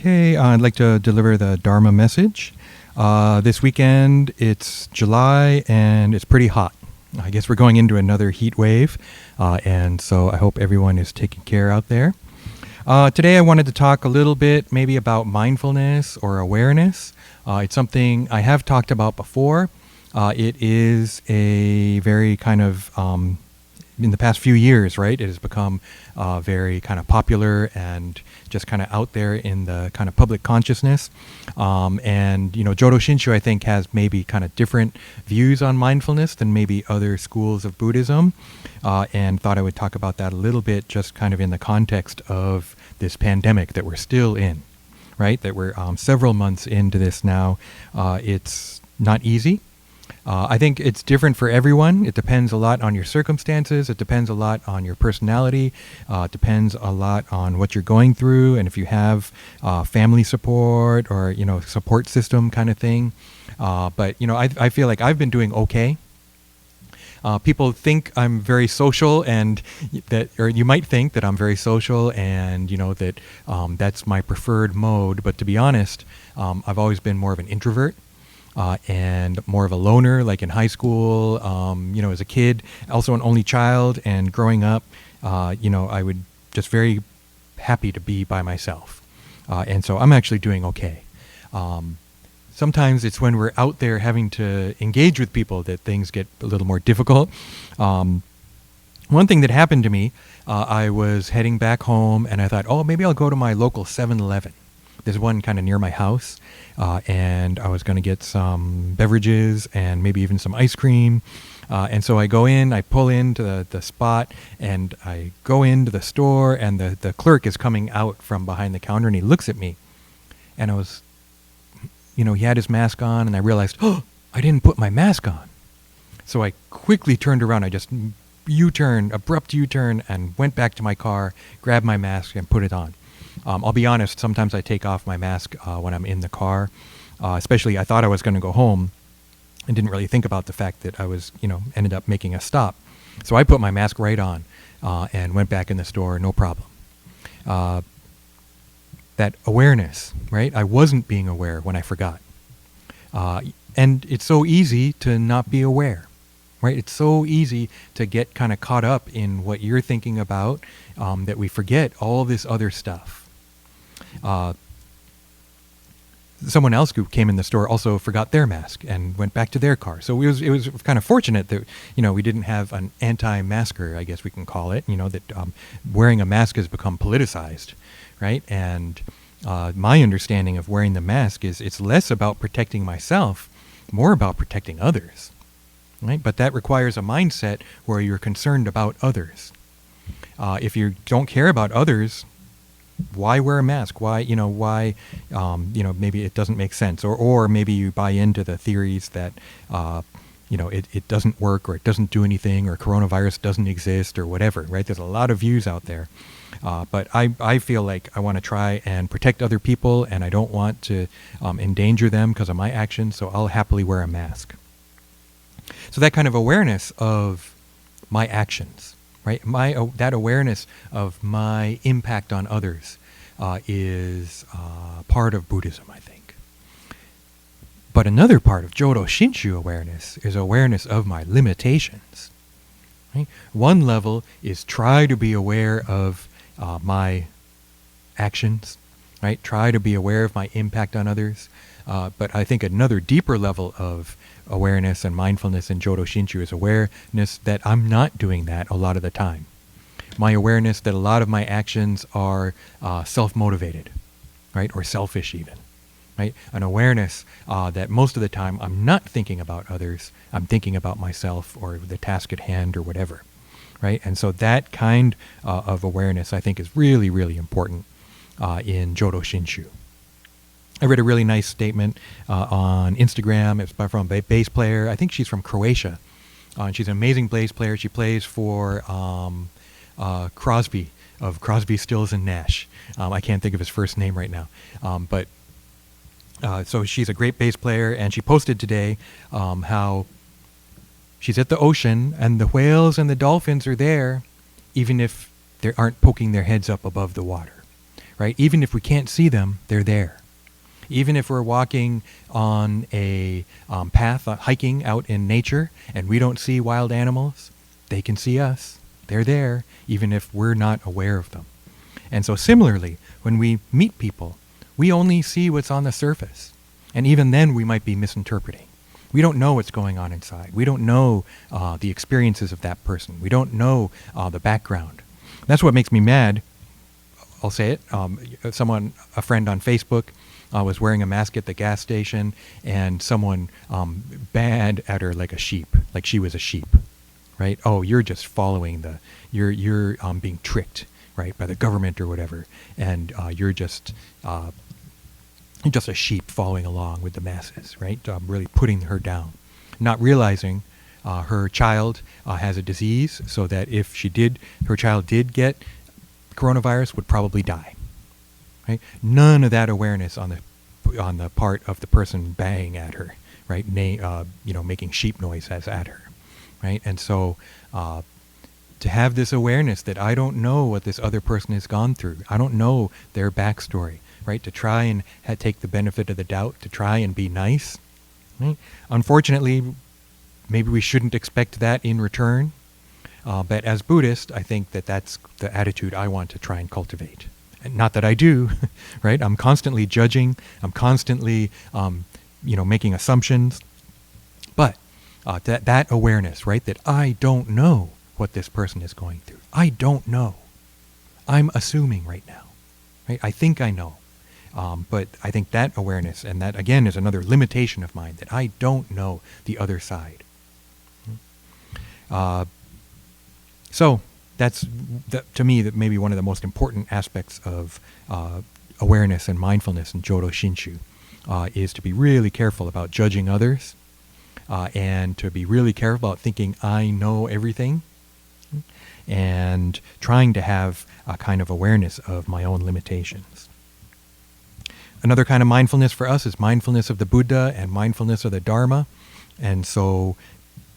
Okay, I'd like to deliver the Dharma message. This weekend, it's July and it's pretty hot. I guess we're going into another heat wave, and so I hope everyone is taking care out there. Today I wanted to talk a little bit maybe about mindfulness or awareness. It's something I have talked about before. It is a very kind of, in the past few years, right, it has become very kind of popular and just kind of out there in the kind of public consciousness. And, you know, Jodo Shinshu, I think, has maybe kind of different views on mindfulness than maybe other schools of Buddhism. And thought I would talk about that a little bit just kind of in the context of this pandemic that we're still in, right? That we're several months into this now. It's not easy. I think it's different for everyone. It depends a lot on your circumstances. It depends a lot on your personality. It depends a lot on what you're going through, and if you have family support or, you know, support system kind of thing. But, you know, I feel like I've been doing okay. People think I'm very social, and that, or you might think that I'm very social, and, you know, that that's my preferred mode. But to be honest, I've always been more of an introvert. And more of a loner, like in high school, you know, as a kid, also an only child, and growing up, you know, I would just very happy to be by myself. And so I'm actually doing okay. Sometimes it's when we're out there having to engage with people that things get a little more difficult. One thing that happened to me, I was heading back home, and I thought, oh, maybe I'll go to my local 7-Eleven. There's one kind of near my house, and I was going to get some beverages and maybe even some ice cream. And so I go in, I pull into the spot, and I go into the store, and the clerk is coming out from behind the counter, and he looks at me. And I was, you know, he had his mask on, and I realized, oh, I didn't put my mask on. So I quickly turned around. I just abrupt U-turn, and went back to my car, grabbed my mask, and put it on. I'll be honest, sometimes I take off my mask when I'm in the car, especially I thought I was going to go home and didn't really think about the fact that I was, you know, ended up making a stop. So I put my mask right on and went back in the store, no problem. That awareness, right? I wasn't being aware when I forgot. And it's so easy to not be aware, right? It's so easy to get kind of caught up in what you're thinking about that we forget all this other stuff. Someone else who came in the store also forgot their mask and went back to their car. So it was kind of fortunate that, you know, we didn't have an anti-masker, I guess we can call it, you know, that wearing a mask has become politicized, right? And my understanding of wearing the mask is it's less about protecting myself, more about protecting others, right? But that requires a mindset where you're concerned about others. If you don't care about others, why wear a mask? Why, you know, maybe it doesn't make sense. Or maybe you buy into the theories that, you know, it doesn't work, or it doesn't do anything, or coronavirus doesn't exist, or whatever, right? There's a lot of views out there. But I feel like I want to try and protect other people, and I don't want to endanger them because of my actions, so I'll happily wear a mask. So that kind of awareness of my actions, right? That awareness of my impact on others is part of Buddhism, I think. But another part of Jodo Shinshu awareness is awareness of my limitations. Right? One level is try to be aware of my actions, right? Try to be aware of my impact on others. But I think another deeper level of awareness and mindfulness in Jodo Shinshu is awareness that I'm not doing that a lot of the time. My awareness that a lot of my actions are self-motivated, right? Or selfish even, right? An awareness that most of the time I'm not thinking about others. I'm thinking about myself or the task at hand or whatever, right? And so that kind of awareness, I think, is really, really important in Jodo Shinshu. I read a really nice statement on Instagram. It's from a bass player. I think she's from Croatia. And she's an amazing bass player. She plays for Crosby of Crosby, Stills, and Nash. I can't think of his first name right now. But so she's a great bass player. And she posted today how she's at the ocean and the whales and the dolphins are there, even if they aren't poking their heads up above the water. right? Even if we can't see them, they're there. Even if we're walking on a path, hiking out in nature, and we don't see wild animals, they can see us. They're there, even if we're not aware of them. And so similarly, when we meet people, we only see what's on the surface. And even then, we might be misinterpreting. We don't know what's going on inside. We don't know the experiences of that person. We don't know the background. That's what makes me mad. I'll say it. A friend on Facebook was wearing a mask at the gas station, and someone bad at her like a sheep, like she was a sheep, right? Oh, you're just following you're being tricked, right, by the government or whatever, and you're just a sheep following along with the masses, right? Really putting her down, not realizing her child has a disease, so that if her child did get coronavirus, would probably die. Right? None of that awareness on the part of the person banging at her, right? Making sheep noises at her, right? And so to have this awareness that I don't know what this other person has gone through, I don't know their backstory, right? To try and take the benefit of the doubt, to try and be nice, right? Unfortunately, maybe we shouldn't expect that in return. But as Buddhist, I think that that's the attitude I want to try and cultivate. And not that I do, right? I'm constantly judging. I'm constantly, making assumptions. But that awareness, right? That I don't know what this person is going through. I don't know. I'm assuming right now, right? I think I know. But I think that awareness, and that again is another limitation of mine, that I don't know the other side. So that's, to me, that maybe one of the most important aspects of awareness and mindfulness in Jodo Shinshu is to be really careful about judging others, and to be really careful about thinking I know everything, and trying to have a kind of awareness of my own limitations. Another kind of mindfulness for us is mindfulness of the Buddha and mindfulness of the Dharma. And so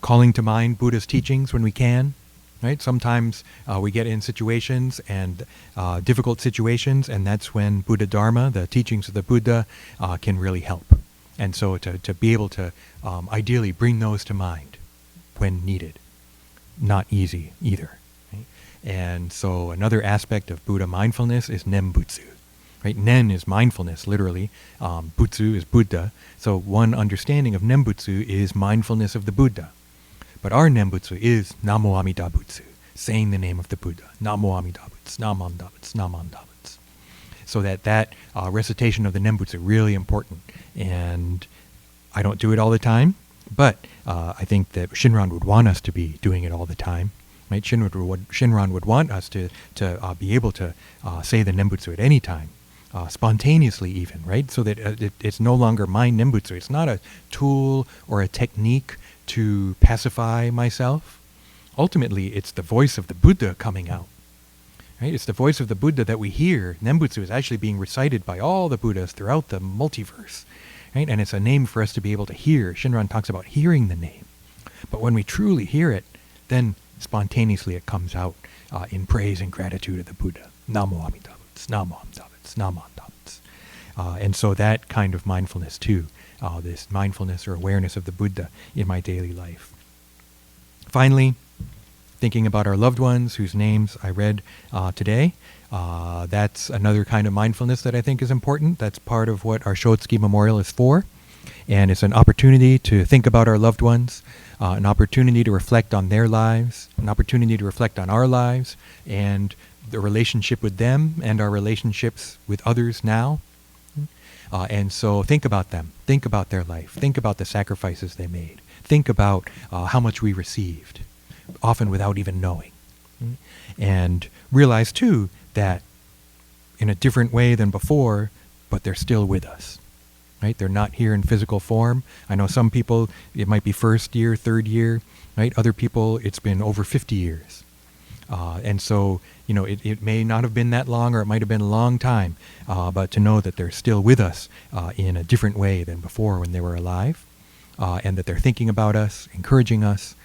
calling to mind Buddha's teachings when we can. Right? Sometimes we get in situations and difficult situations, and that's when Buddha Dharma, the teachings of the Buddha, can really help. And so to be able to ideally bring those to mind when needed. Not easy either. Right? And so another aspect of Buddha mindfulness is Nembutsu. Right? Nen is mindfulness, literally. Butsu is Buddha. So one understanding of Nembutsu is mindfulness of the Buddha. But our Nembutsu is Namo Amida Butsu, saying the name of the Buddha. Namo Amida Butsu, Namam Dabutsu, Namam Dabutsu. So that recitation of the Nembutsu is really important. And I don't do it all the time, but I think that Shinran would want us to be doing it all the time. Right? Shinran would want us to be able to say the Nembutsu at any time. Spontaneously even, right? So that it's no longer my Nembutsu. It's not a tool or a technique to pacify myself. Ultimately, it's the voice of the Buddha coming out. Right? It's the voice of the Buddha that we hear. Nembutsu is actually being recited by all the Buddhas throughout the multiverse. Right? And it's a name for us to be able to hear. Shinran talks about hearing the name. But when we truly hear it, then spontaneously it comes out in praise and gratitude of the Buddha. Namo Amida Butsu, Namo Amida Butsu, Namo Amida Butsu. And so that kind of mindfulness too, this mindfulness or awareness of the Buddha in my daily life. Finally, thinking about our loved ones whose names I read today. That's another kind of mindfulness that I think is important. That's part of what our Shotsuki Memorial is for. And it's an opportunity to think about our loved ones, an opportunity to reflect on their lives, an opportunity to reflect on our lives, and the relationship with them and our relationships with others now. And so think about them. Think about their life. Think about the sacrifices they made. Think about how much we received, often without even knowing. And realize, too, that in a different way than before, but they're still with us. Right? They're not here in physical form. I know some people, it might be first year, third year. Right? Other people, it's been over 50 years. And so, it may not have been that long, or it might have been a long time, but to know that they're still with us in a different way than before when they were alive, and that they're thinking about us, encouraging us,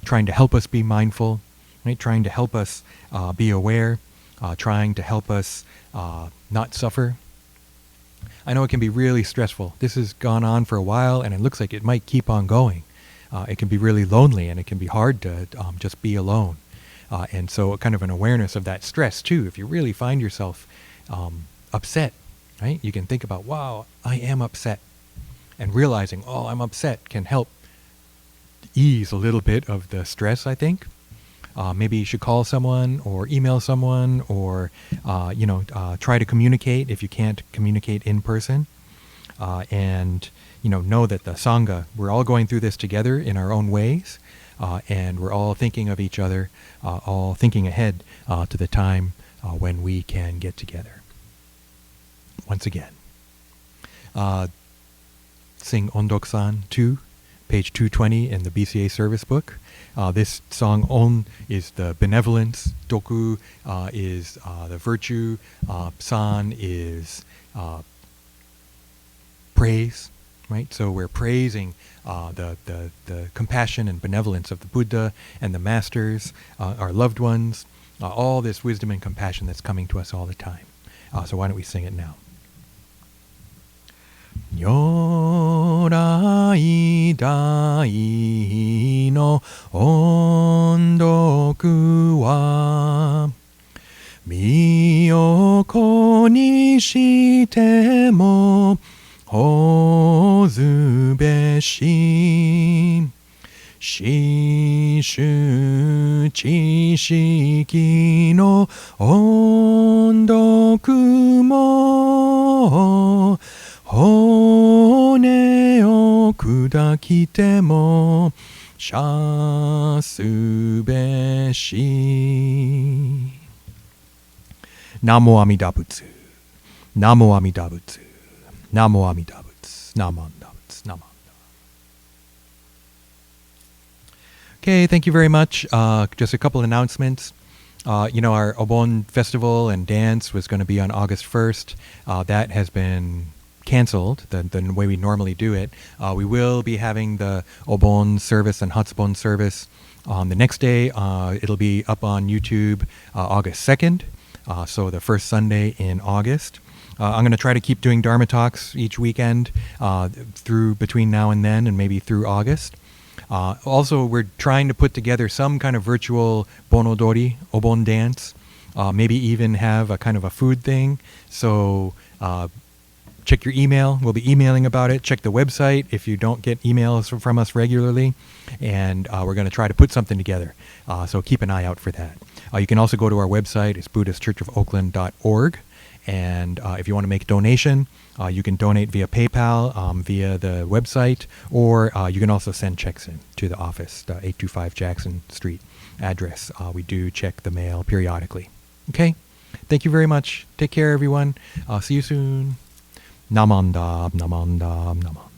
trying to help us be mindful, right? Trying to help us be aware, trying to help us not suffer. I know it can be really stressful. This has gone on for a while, and it looks like it might keep on going. It can be really lonely, and it can be hard to just be alone. And so kind of an awareness of that stress, too. If you really find yourself upset, right? You can think about, wow, I am upset. And realizing, oh, I'm upset can help ease a little bit of the stress, I think. Maybe you should call someone or email someone or, try to communicate if you can't communicate in person. And, know that the Sangha, we're all going through this together in our own ways. And we're all thinking of each other, all thinking ahead to the time when we can get together. Once again, sing Ondok-san 2, page 220 in the BCA service book. This song, On, is the benevolence, Doku is the virtue, San is praise, right? So we're praising the compassion and benevolence of the Buddha and the masters, our loved ones, all this wisdom and compassion that's coming to us all the time. So why don't we sing it now? Nyorai dai no ondoku wa miyoko ni shite mo hozu beshi shishu chishiki no ondoku mo hone o kudakite mo shasu beshi. Namo Amida Butsu. Namo Amida Butsu. Namo Amida Butsu. Namo Amida Butsu. Namo Amida. Okay, thank you very much. Just a couple announcements. Our Obon festival and dance was going to be on August 1st. That has been canceled, the way we normally do it. We will be having the Obon service and Hatsubon service on the next day. It'll be up on YouTube August 2nd, so the first Sunday in August. I'm going to try to keep doing Dharma talks each weekend through between now and then, and maybe through August. Also, we're trying to put together some kind of virtual Bonodori, Obon dance, maybe even have a kind of a food thing. So check your email. We'll be emailing about it. Check the website if you don't get emails from us regularly. And we're going to try to put something together. So keep an eye out for that. You can also go to our website. It's BuddhistChurchOfOakland.org. And if you want to make a donation, you can donate via PayPal, via the website, or you can also send checks in to the office, the 825 Jackson Street address. We do check the mail periodically. Okay? Thank you very much. Take care, everyone. See you soon. Namandab, namandab, namandab.